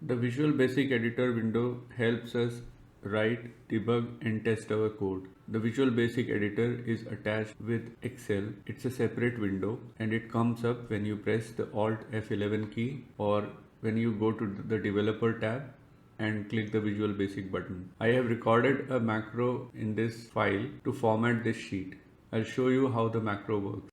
The Visual Basic Editor window helps us write, debug and test our code. The Visual Basic Editor is attached with Excel. It's a separate window and it comes up when you press the Alt F11 key or when you go to the Developer tab and click the Visual Basic button. I have recorded a macro in this file to format this sheet. I'll show you how the macro works.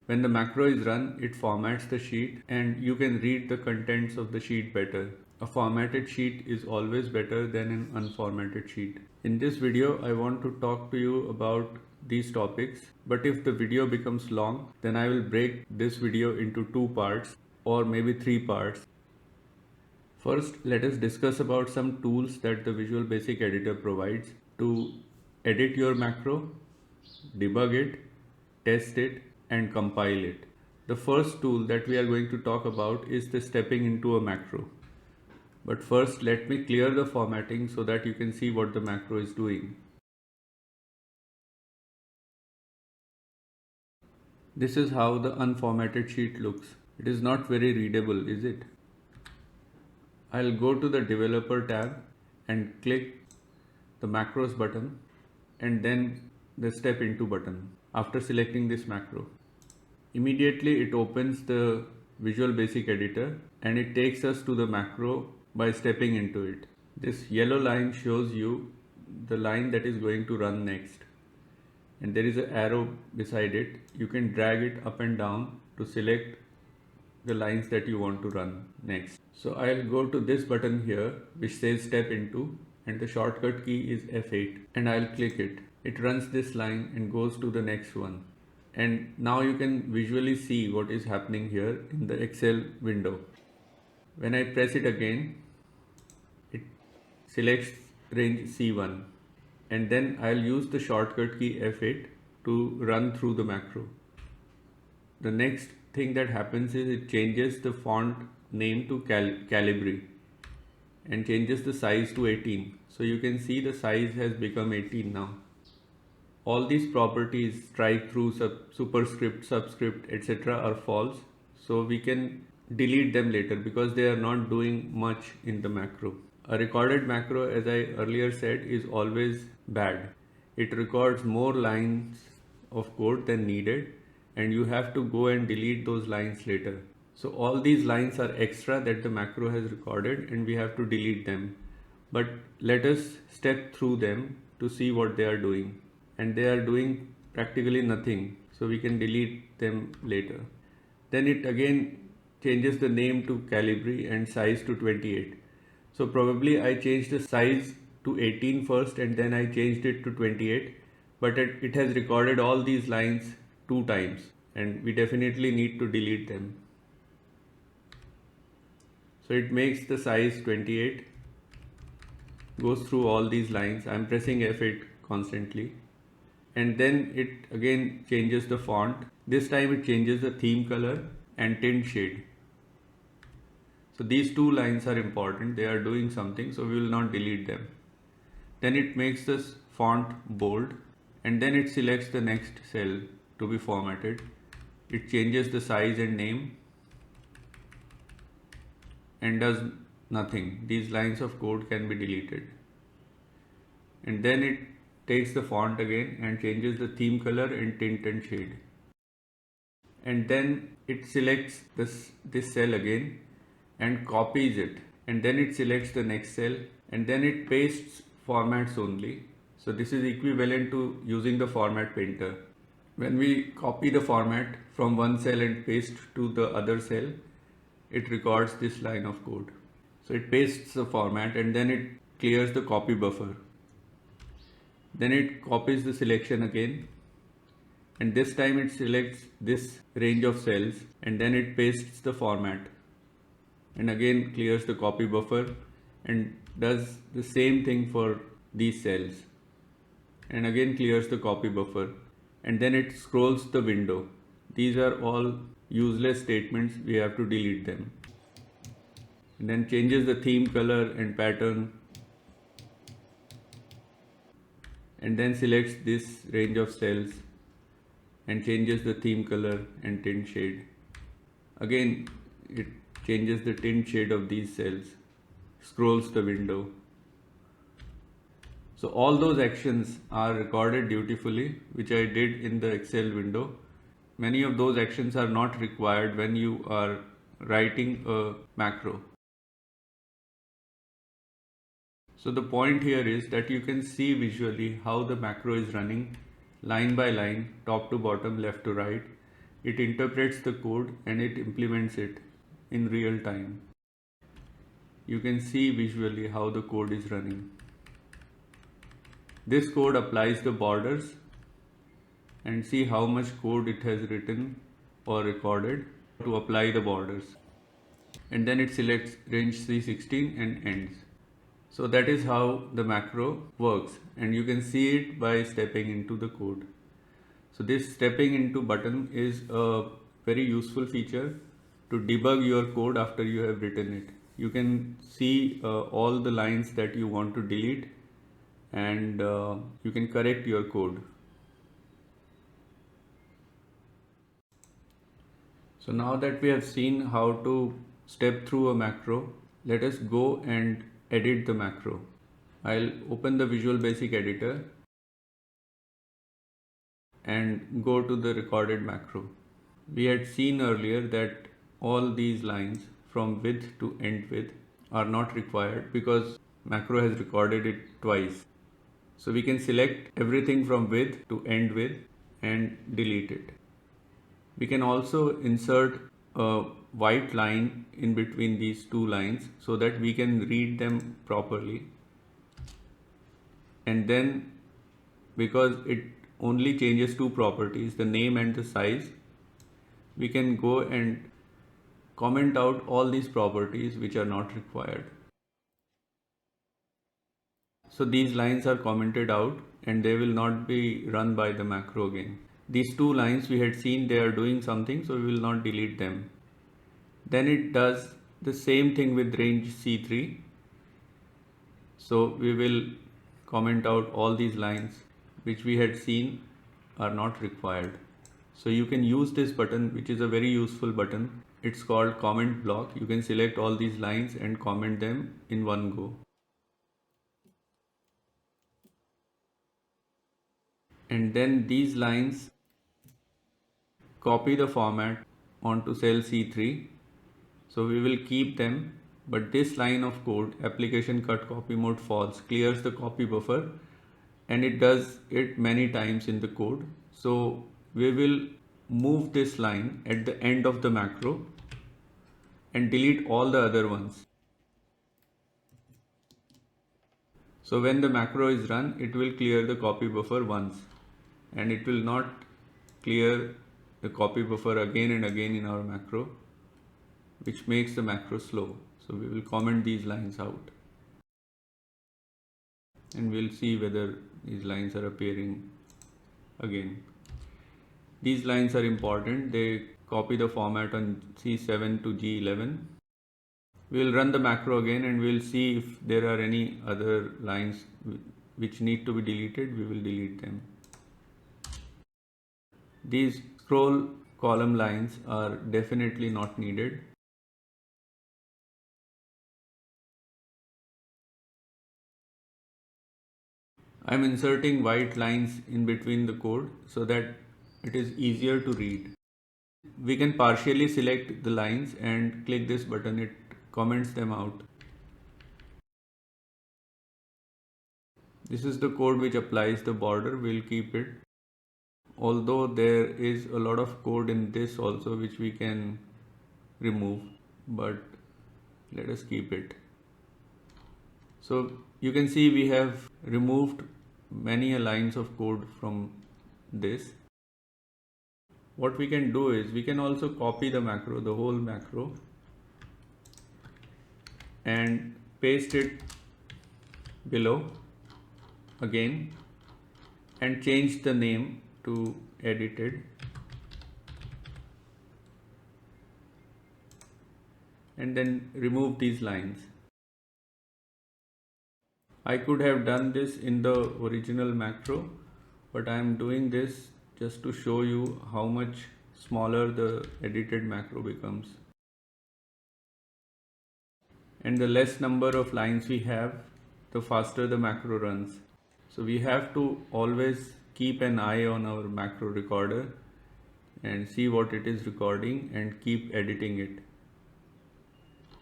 When the macro is run, it formats the sheet and you can read the contents of the sheet better. A formatted sheet is always better than an unformatted sheet. In this video, I want to talk to you about these topics, but if the video becomes long, then I will break this video into 2 parts or maybe 3 parts. First, let us discuss about some tools that the Visual Basic Editor provides to edit your macro, debug it, test it, and compile it. The first tool that we are going to talk about is the stepping into a macro. But first, let me clear the formatting so that you can see what the macro is doing. This is how the unformatted sheet looks. It is not very readable, is it? I'll go to the Developer tab and click the Macros button and then the Step Into button after selecting this macro. Immediately it opens the Visual Basic Editor and it takes us to the macro by stepping into it. This yellow line shows you the line that is going to run next, and there is an arrow beside it. You can drag it up and down to select the lines that you want to run next. So I'll go to this button here which says Step Into, and the shortcut key is F8, and I'll click it. It runs this line and goes to the next one. And now you can visually see what is happening here in the Excel window. When I press it again, it selects range C1, and then I'll use the shortcut key F8 to run through the macro. The next thing that happens is it changes the font name to Calibri and changes the size to 18. So you can see the size has become 18 now. All these properties, strike through, superscript, subscript, etc. are false. So we can delete them later because they are not doing much in the macro. A recorded macro, as I earlier said, is always bad. It records more lines of code than needed, and you have to go and delete those lines later. So all these lines are extra that the macro has recorded and we have to delete them. But let us step through them to see what they are doing. And they are doing practically nothing, so we can delete them later. Then it again changes the name to Calibri and size to 28. So probably I changed the size to 18 first and then I changed it to 28, but it has recorded all these lines 2 times and we definitely need to delete them. So it makes the size 28, goes through all these lines. I'm pressing F8 constantly. And then it again changes the font. This time it changes the theme color and tint shade. So these 2 lines are important. They are doing something, so we will not delete them. Then it makes this font bold and then it selects the next cell to be formatted. It changes the size and name and does nothing. These lines of code can be deleted. And then it takes the font again and changes the theme color and tint and shade. And then it selects this cell again and copies it. And then it selects the next cell and then it pastes formats only. So this is equivalent to using the format painter. When we copy the format from one cell and paste to the other cell, it records this line of code. So it pastes the format and then it clears the copy buffer. Then it copies the selection again, and this time it selects this range of cells and then it pastes the format and again clears the copy buffer and does the same thing for these cells and again clears the copy buffer, and then it scrolls the window. These are all useless statements, we have to delete them. And then changes the theme color and pattern and then selects this range of cells and changes the theme color and tint shade. Again it changes the tint shade of these cells, scrolls the window. So all those actions are recorded dutifully, which I did in the Excel window. Many of those actions are not required when you are writing a macro. So the point here is that you can see visually how the macro is running line by line, top to bottom, left to right. It interprets the code and it implements it in real time. You can see visually how the code is running. This code applies the borders and see how much code it has written or recorded to apply the borders. And then it selects range C16 and ends. So that is how the macro works, and you can see it by stepping into the code. So this stepping into button is a very useful feature to debug your code after you have written it. You can see all the lines that you want to delete, and you can correct your code. So now that we have seen how to step through a macro, let us go and edit the macro. I'll open the Visual Basic editor and go to the recorded macro. We had seen earlier that all these lines from width to end width are not required because macro has recorded it twice. So we can select everything from width to end width and delete it. We can also insert a white line in between these two lines so that we can read them properly. And then, because it only changes two properties, the name and the size, we can go and comment out all these properties which are not required. So these lines are commented out and they will not be run by the macro again. These two lines we had seen they are doing something, so we will not delete them. Then it does the same thing with range C3. So we will comment out all these lines which we had seen are not required. So you can use this button, which is a very useful button. It's called comment block. You can select all these lines and comment them in one go. And then these lines copy the format onto cell C3. So we will keep them, but this line of code, application cut copy mode false, clears the copy buffer, and it does it many times in the code. So we will move this line at the end of the macro and delete all the other ones. So when the macro is run, it will clear the copy buffer once, and it will not clear the copy buffer again and again in our macro, which makes the macro slow. So we will comment these lines out and we'll see whether these lines are appearing again. These lines are important. They copy the format on C7 to G11. We'll run the macro again and we'll see if there are any other lines which need to be deleted. We will delete them. These scroll column lines are definitely not needed. I'm inserting white lines in between the code so that it is easier to read. We can partially select the lines and click this button. It comments them out. This is the code which applies the border. We'll keep it. Although there is a lot of code in this also which we can remove, but let us keep it. So you can see we have removed many lines of code from this. What we can do is we can also copy the macro, the whole macro, and paste it below again and change the name to edited, and then remove these lines. I could have done this in the original macro, but I am doing this just to show you how much smaller the edited macro becomes. and the less number of lines we have, the faster the macro runs. So we have to always keep an eye on our macro recorder and see what it is recording and keep editing it.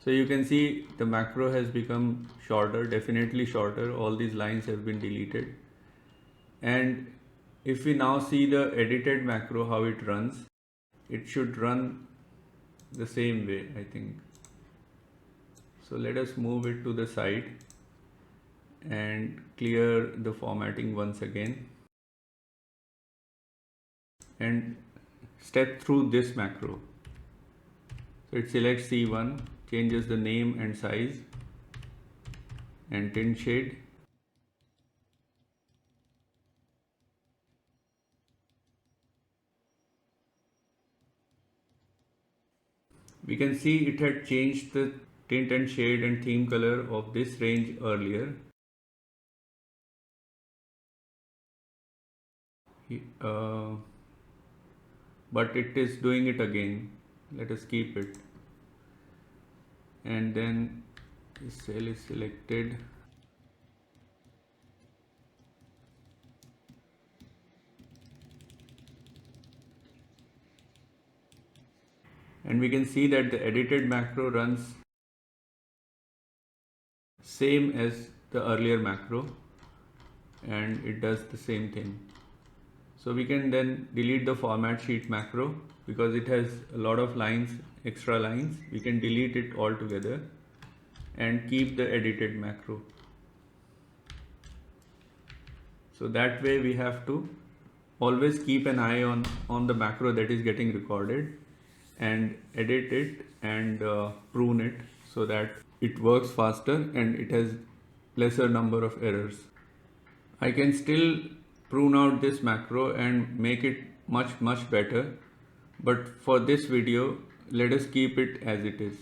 So you can see the macro has become shorter, definitely shorter. All these lines have been deleted. And if we now see the edited macro, how it runs, it should run the same way, I think. So let us move it to the side and clear the formatting once again and step through this macro. So it selects C1, changes the name and size and tint shade. We can see it had changed the tint and shade and theme color of this range earlier. But it is doing it again. Let us keep it. And then the cell is selected. And we can see that the edited macro runs same as the earlier macro, and it does the same thing. So we can then delete the format sheet macro because it has a lot of lines, extra lines. We can delete it altogether and keep the edited macro. So that way we have to always keep an eye on the macro that is getting recorded and edit it and prune it so that it works faster and it has lesser number of errors. I can still prune out this macro and make it much better, but for this video let us keep it as it is.